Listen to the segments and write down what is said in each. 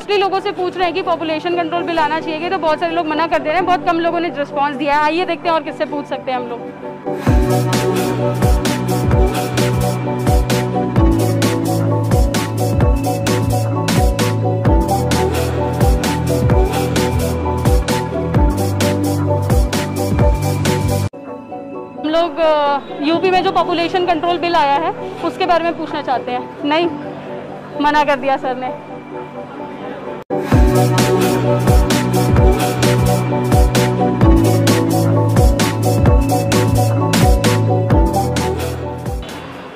Mostly लोगों से पूछ रहे हैं कि पॉपुलेशन कंट्रोल बिल आना चाहिए, तो बहुत सारे लोग मना कर दे रहे हैं, बहुत कम लोगों ने रिस्पॉन्स दिया है। आइए देखते हैं और किससे पूछ सकते हैं हम लोग। हम लोग यूपी में जो पॉपुलेशन कंट्रोल बिल आया है उसके बारे में पूछना चाहते हैं। नहीं, मना कर दिया सर ने।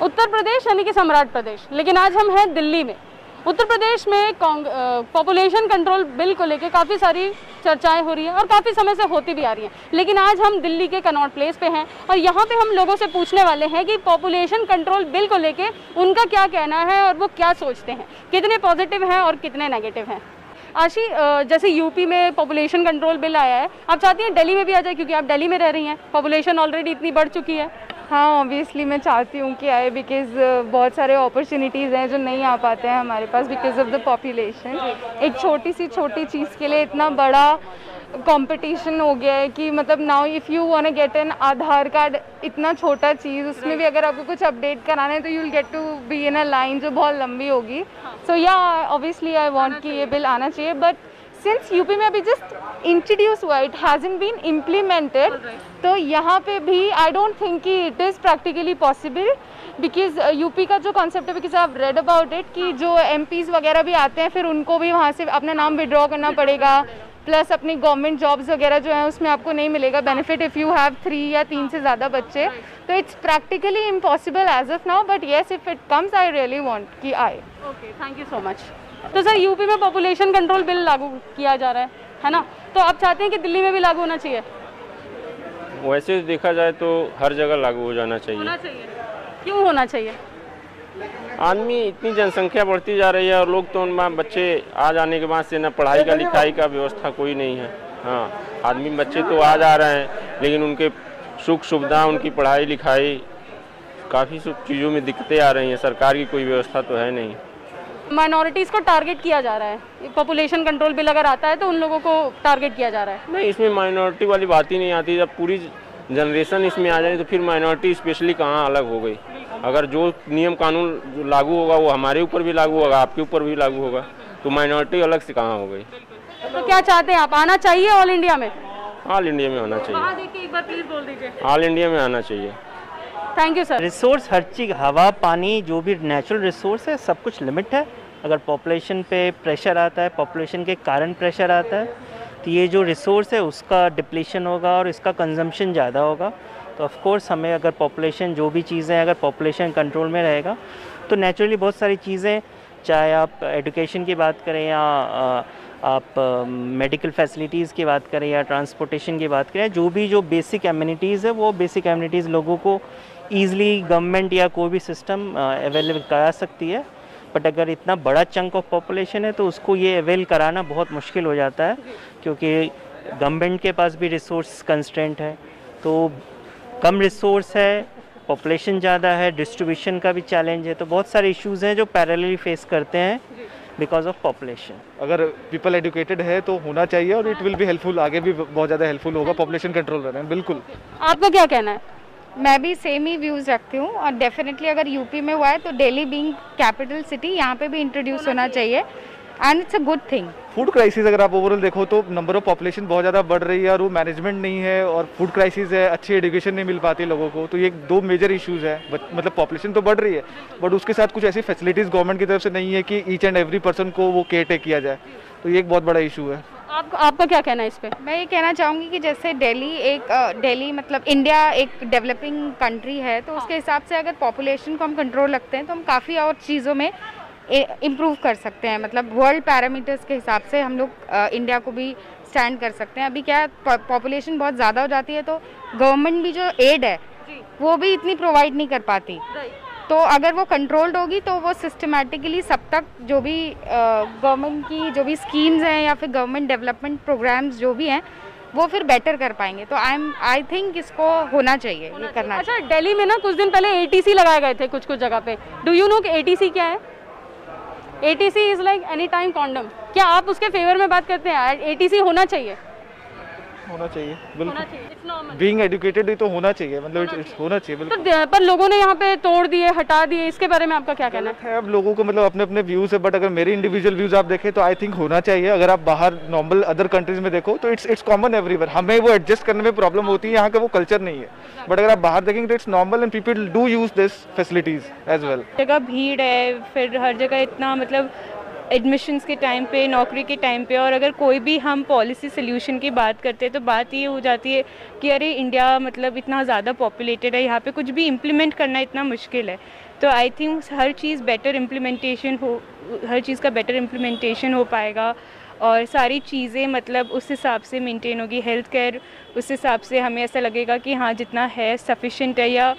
उत्तर प्रदेश यानी कि सम्राट प्रदेश, लेकिन आज हम हैं दिल्ली में। उत्तर प्रदेश में पॉपुलेशन कंट्रोल बिल को लेकर काफ़ी सारी चर्चाएं हो रही हैं और काफ़ी समय से होती भी आ रही हैं, लेकिन आज हम दिल्ली के कनॉट प्लेस पे हैं और यहाँ पे हम लोगों से पूछने वाले हैं कि पॉपुलेशन कंट्रोल बिल को लेकर उनका क्या कहना है और वो क्या सोचते हैं, कितने पॉजिटिव हैं और कितने नेगेटिव हैं। आशी, जैसे यूपी में पॉपुलेशन कंट्रोल बिल आया है, आप चाहती हैं दिल्ली में भी आ जाए क्योंकि आप दिल्ली में रह रही हैं, पॉपुलेशन ऑलरेडी इतनी बढ़ चुकी है। हाँ, ऑब्वियसली मैं चाहती हूँ कि आए, बिकॉज़ बहुत सारे अपॉर्चुनिटीज़ हैं जो नहीं आ पाते हैं हमारे पास बिकॉज ऑफ द पॉपुलेशन। एक छोटी चीज़ के लिए इतना बड़ा कंपटीशन हो गया है कि मतलब now if you want to get an Aadhaar card, इतना छोटा चीज़, उसमें भी अगर आपको कुछ अपडेट कराना है तो you will get to be in a line जो बहुत लंबी होगी। सो या ऑब्वियसली आई वांट कि ये बिल आना चाहिए, बट सिंस यूपी में अभी जस्ट इंट्रोड्यूस हुआ, इट हैज़न्ट बीन इम्प्लीमेंटेड, तो यहाँ पे भी आई डोंट थिंक कि it is practically possible because UP का जो कॉन्सेप्ट है, because I read about it कि जो एमपीज़ वगैरह भी आते हैं फिर उनको भी वहाँ से अपना नाम विड्रॉ करना पड़ेगा, प्लस अपनी गवर्नमेंट जॉब्स वगैरह जो हैं उसमें आपको नहीं मिलेगा बेनिफिट इफ़ यू हैव 3 या 3 से ज़्यादा बच्चे, तो it's practically impossible as of now, but yes if it comes I really want कि आए। Okay, thank you so much. तो सर, यूपी में पॉपुलेशन कंट्रोल बिल लागू किया जा रहा है ना, तो आप चाहते हैं कि दिल्ली में भी लागू होना चाहिए? वैसे देखा जाए तो हर जगह लागू हो जाना चाहिए। होना चाहिए? क्यों होना चाहिए? आदमी इतनी जनसंख्या बढ़ती जा रही है और लोग तो उनमें बच्चे आ जाने के बाद से ना पढ़ाई का लिखाई का व्यवस्था कोई नहीं है। हाँ, आदमी बच्चे तो आ जा रहे हैं लेकिन उनके सुख सुविधा, उनकी पढ़ाई लिखाई, काफ़ी सब चीज़ों में दिक्कतें आ रही हैं। सरकार की कोई व्यवस्था तो है नहीं। माइनॉरिटीज़ को टारगेट किया जा रहा है, पॉपुलेशन कंट्रोल बिल अगर आता है तो उन लोगों को टारगेट किया जा रहा है। नहीं, इसमें माइनॉरिटी वाली बात ही नहीं आती। जब पूरी जनरेशन इसमें आ जाए तो फिर माइनॉरिटी स्पेशली कहाँ अलग हो गई। अगर जो नियम कानून लागू होगा वो हमारे ऊपर भी लागू होगा, आपके ऊपर भी लागू होगा, तो माइनॉरिटी अलग से कहाँ हो गई। तो क्या चाहते हैं आप, आना चाहिए ऑल इंडिया में? ऑल इंडिया में आना चाहिए। वहाँ देख के एक बार प्लीज बोल दीजिए। ऑल इंडिया में आना चाहिए। Thank you sir. रिसोर्स हर चीज़, हवा पानी जो भी नेचुरल रिसोर्स है सब कुछ लिमिट है। अगर पॉपुलेशन पे प्रेशर आता है, पॉपुलेशन के कारण प्रेशर आता है, तो ये जो रिसोर्स है उसका डिप्लीशन होगा और इसका कंजम्पशन ज़्यादा होगा। तो ऑफ कोर्स हमें अगर पॉपुलेशन जो भी चीज़ें अगर पॉपुलेशन कंट्रोल में रहेगा तो नेचुरली बहुत सारी चीज़ें, चाहे आप एजुकेशन की बात करें या आप मेडिकल फैसिलिटीज़ की बात करें या ट्रांसपोर्टेशन की बात करें, जो बेसिक एमिनिटीज़ है वो बेसिक एमिनिटीज़ लोगों को ईज़िली गवर्नमेंट या कोई भी सिस्टम अवेलेबल करा सकती है। बट अगर इतना बड़ा चंक ऑफ पॉपुलेशन है तो उसको ये अवेल कराना बहुत मुश्किल हो जाता है, क्योंकि गवर्नमेंट के पास भी रिसोर्स कंस्ट्रेंट है। तो कम रिसोर्स है, पॉपुलेशन ज़्यादा है, डिस्ट्रीब्यूशन का भी चैलेंज है, तो बहुत सारे इश्यूज़ हैं जो पैरेलली फेस करते हैं बिकॉज ऑफ पॉपुलेशन। अगर पीपल एजुकेटेड है तो होना चाहिए और इट विल बी हेल्पफुल, आगे भी बहुत ज़्यादा हेल्पफुल होगा पॉपुलेशन कंट्रोल करने में। बिल्कुल। आपका क्या कहना है? मैं भी सेम ही व्यूज़ रखती हूँ और डेफिनेटली अगर यूपी में हुआ है तो दिल्ली बीइंग कैपिटल सिटी यहाँ पे भी इंट्रोड्यूस होना चाहिए and it's a good thing. Food crisis अगर आप ओवरऑल देखो तो नंबर ऑफ पॉपुलेशन बहुत ज़्यादा बढ़ रही है और वो मैनेजमेंट नहीं है और फूड क्राइसिस है, अच्छी एजुकेशन नहीं मिल पाती लोगों को, तो ये 2 मेजर इश्यूज़ है। मतलब पॉपुलेशन तो बढ़ रही है बट उसके साथ कुछ ऐसी फैसिलिटीज़ गवर्नमेंट की तरफ से नहीं है कि ईच एंड एवरी पर्सन को वो केयर टेक किया जाए, तो ये एक बहुत बड़ा इशू है। आपका क्या कहना है इस पे? मैं ये कहना चाहूँगी कि जैसे दिल्ली मतलब इंडिया एक डेवलपिंग कंट्री है, तो उसके हिसाब से अगर पॉपुलेशन को हम कंट्रोल रखते हैं तो हम काफ़ी और चीज़ों में इम्प्रूव कर सकते हैं। मतलब वर्ल्ड पैरामीटर्स के हिसाब से हम लोग इंडिया को भी स्टैंड कर सकते हैं। अभी क्या है, पॉपुलेशन बहुत ज़्यादा हो जाती है तो गवर्नमेंट भी जो एड है वो भी इतनी प्रोवाइड नहीं कर पाती, तो अगर वो कंट्रोल्ड होगी तो वो सिस्टमेटिकली सब तक जो भी गवर्नमेंट की जो भी स्कीम्स हैं या फिर गवर्नमेंट डेवलपमेंट प्रोग्राम्स जो भी हैं वो फिर बेटर कर पाएंगे। तो आई थिंक इसको होना चाहिए, ये करना अच्छा, दिल्ली में ना कुछ दिन पहले ATC लगाए गए थे कुछ जगह पे। डू यू नो कि ATC क्या है? ATC is like any time condom. क्या आप उसके फेवर में बात करते हैं? एटीसी होना चाहिए? होना चाहिए होना बिल्कुल। चाहिए, it's normal। बीइंग एजुकेटेड तो होना चाहिए, मतलब होना चाहिए बिल्कुल। तो पर लोगों ने यहाँ पे तोड़ दिए, हटा दिए, इसके बारे में आपका क्या कहना है? है अब लोगों को मतलब अपने अपने व्यूज है, बट अगर मेरे इंडिविजुअल व्यूज आप देखें तो आई थिंक होना चाहिए। अगर आप बाहर नॉर्मल अदर कंट्रीज में देखो तो इट्स कॉमन एवरीवेयर, हमें वो एडजस्ट करने में प्रॉब्लम होती है, यहाँ का वो कल्चर नहीं है। बट अगर आप बाहर देखेंगे तो it's normal and people do use this facilities as well. जगह भीड़ है, फिर हर जगह इतना मतलब एडमिशन्स के टाइम पे, नौकरी के टाइम पे, और अगर कोई भी हम पॉलिसी सोल्यूशन की बात करते हैं तो बात ये हो जाती है कि अरे इंडिया मतलब इतना ज़्यादा पॉपुलेटेड है, यहाँ पे कुछ भी इम्प्लीमेंट करना इतना मुश्किल है। तो आई थिंक हर चीज़ का बेटर इम्प्लीमेंटेशन हो पाएगा और सारी चीज़ें मतलब उस हिसाब से मेंटेन होगी। हेल्थ केयर उस हिसाब से हमें ऐसा लगेगा कि हाँ जितना है सफिशेंट है, या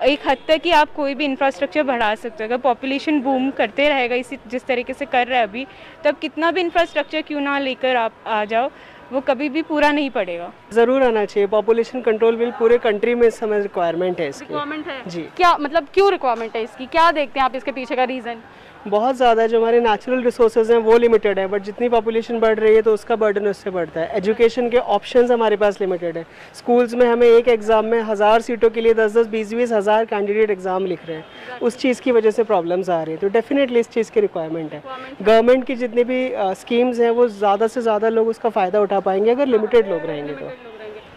एक हद तक कि आप कोई भी इंफ्रास्ट्रक्चर बढ़ा सकते हो। अगर पॉपुलेशन बूम करते रहेगा इसी जिस तरीके से कर रहा है अभी, तब कितना भी इंफ्रास्ट्रक्चर क्यों ना लेकर आप आ जाओ, वो कभी भी पूरा नहीं पड़ेगा। ज़रूर आना चाहिए। पॉपुलेशन कंट्रोल बिल पूरे कंट्री में इस समय रिक्वायरमेंट है इसकी। रिक्वायरमेंट है जी। क्या मतलब क्यों रिक्वायरमेंट है इसकी? क्या देखते हैं आप इसके पीछे का रीज़न? बहुत ज़्यादा जो हमारे नेचुरल रिसोर्सेज हैं वो लिमिटेड है, बट जितनी पॉपुलेशन बढ़ रही है तो उसका बर्डन उससे बढ़ता है। एजुकेशन के ऑप्शंस हमारे पास लिमिटेड है। स्कूल्स में हमें एक एग्ज़ाम में 1000 सीटों के लिए 10-10, 20-20 हज़ार कैंडिडेट एग्ज़ाम लिख रहे हैं। उस चीज़ की वजह से प्रॉब्लम्स आ रही है, तो डेफिनेटली इस चीज़ की रिक्वायरमेंट है। गवर्नमेंट की जितनी भी स्कीम्स हैं वो ज़्यादा से ज़्यादा लोग उसका फ़ायदा उठा पाएंगे अगर लिमिटेड लोग रहेंगे तो।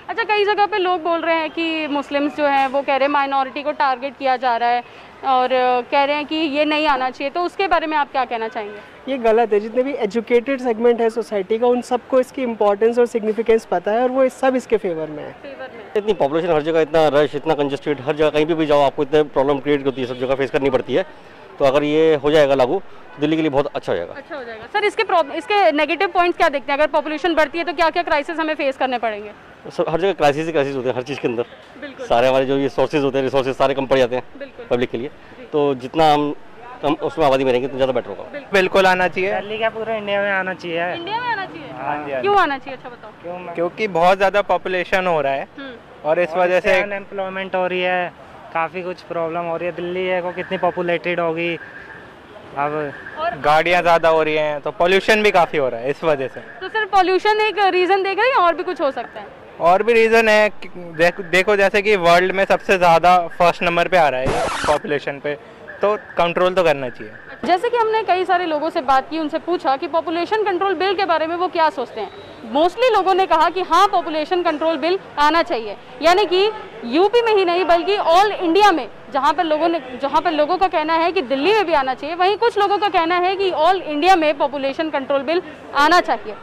अच्छा, कई जगह पे लोग बोल रहे हैं कि मुस्लिम्स जो हैं वो कह रहे हैं माइनॉरिटी को टारगेट किया जा रहा है और कह रहे हैं कि ये नहीं आना चाहिए, तो उसके बारे में आप क्या कहना चाहेंगे? ये गलत है। जितने भी एजुकेटेड सेगमेंट है सोसाइटी का उन सबको इसकी इंपॉर्टेंस और सिग्निफिकेंस पता है और वो सब इसके फेवर में है। इतनी पॉपुलेशन, हर जगह इतना रश, इतना कंजेस्टेड, हर जगह कहीं भी जाओ आपको इतने प्रॉब्लम क्रिएट होती है, सब जगह फेस करनी पड़ती है। तो अगर ये हो जाएगा लागू तो दिल्ली के लिए बहुत अच्छा हो जाएगा। अच्छा हो जाएगा। सर इसके नेगेटिव पॉइंट्स क्या देखते हैं? अगर पॉपुलेशन बढ़ती है तो क्या क्या क्राइसिस हमें फेस करने पड़ेंगे? सब हर जगह क्राइसिस ही क्राइसिस होते हैं हर चीज़ के अंदर। सारे हमारे जो ये सोर्सेज होते हैं, रिसोर्सेज सारे कम पड़ जाते हैं पब्लिक के लिए। तो जितना हम कम उसमें आबादी में रहेंगे तो ज़्यादा बेटर होगा। बिल्कुल आना चाहिए। दिल्ली क्या पूरे इंडिया में आना चाहिए। इंडिया में आना चाहिए? हाँ जी। क्यों आना चाहिए? अच्छा बताओ। क्योंकि बहुत ज़्यादा पॉपुलेशन हो रहा है और इस वजह से अनएम्प्लॉयमेंट हो रही है, काफ़ी कुछ प्रॉब्लम हो रही है। दिल्ली है को कितनी पॉपुलेटेड होगी, अब गाड़ियाँ ज़्यादा हो रही हैं तो पॉल्यूशन भी काफ़ी हो रहा है इस वजह से। तो सर पॉल्यूशन एक रीज़न देगा या और भी कुछ हो सकता है? और भी रीज़न है। देखो जैसे कि वर्ल्ड में सबसे ज़्यादा फर्स्ट नंबर पे आ रहा है पॉपुलेशन पे, तो कंट्रोल तो करना चाहिए। जैसे कि हमने कई सारे लोगों से बात की, उनसे पूछा कि पॉपुलेशन कंट्रोल बिल के बारे में वो क्या सोचते हैं। मोस्टली लोगों ने कहा कि हाँ पॉपुलेशन कंट्रोल बिल आना चाहिए, यानी कि यूपी में ही नहीं बल्कि ऑल इंडिया में, जहाँ पर लोगों का कहना है कि दिल्ली में भी आना चाहिए, वहीं कुछ लोगों का कहना है कि ऑल इंडिया में पॉपुलेशन कंट्रोल बिल आना चाहिए।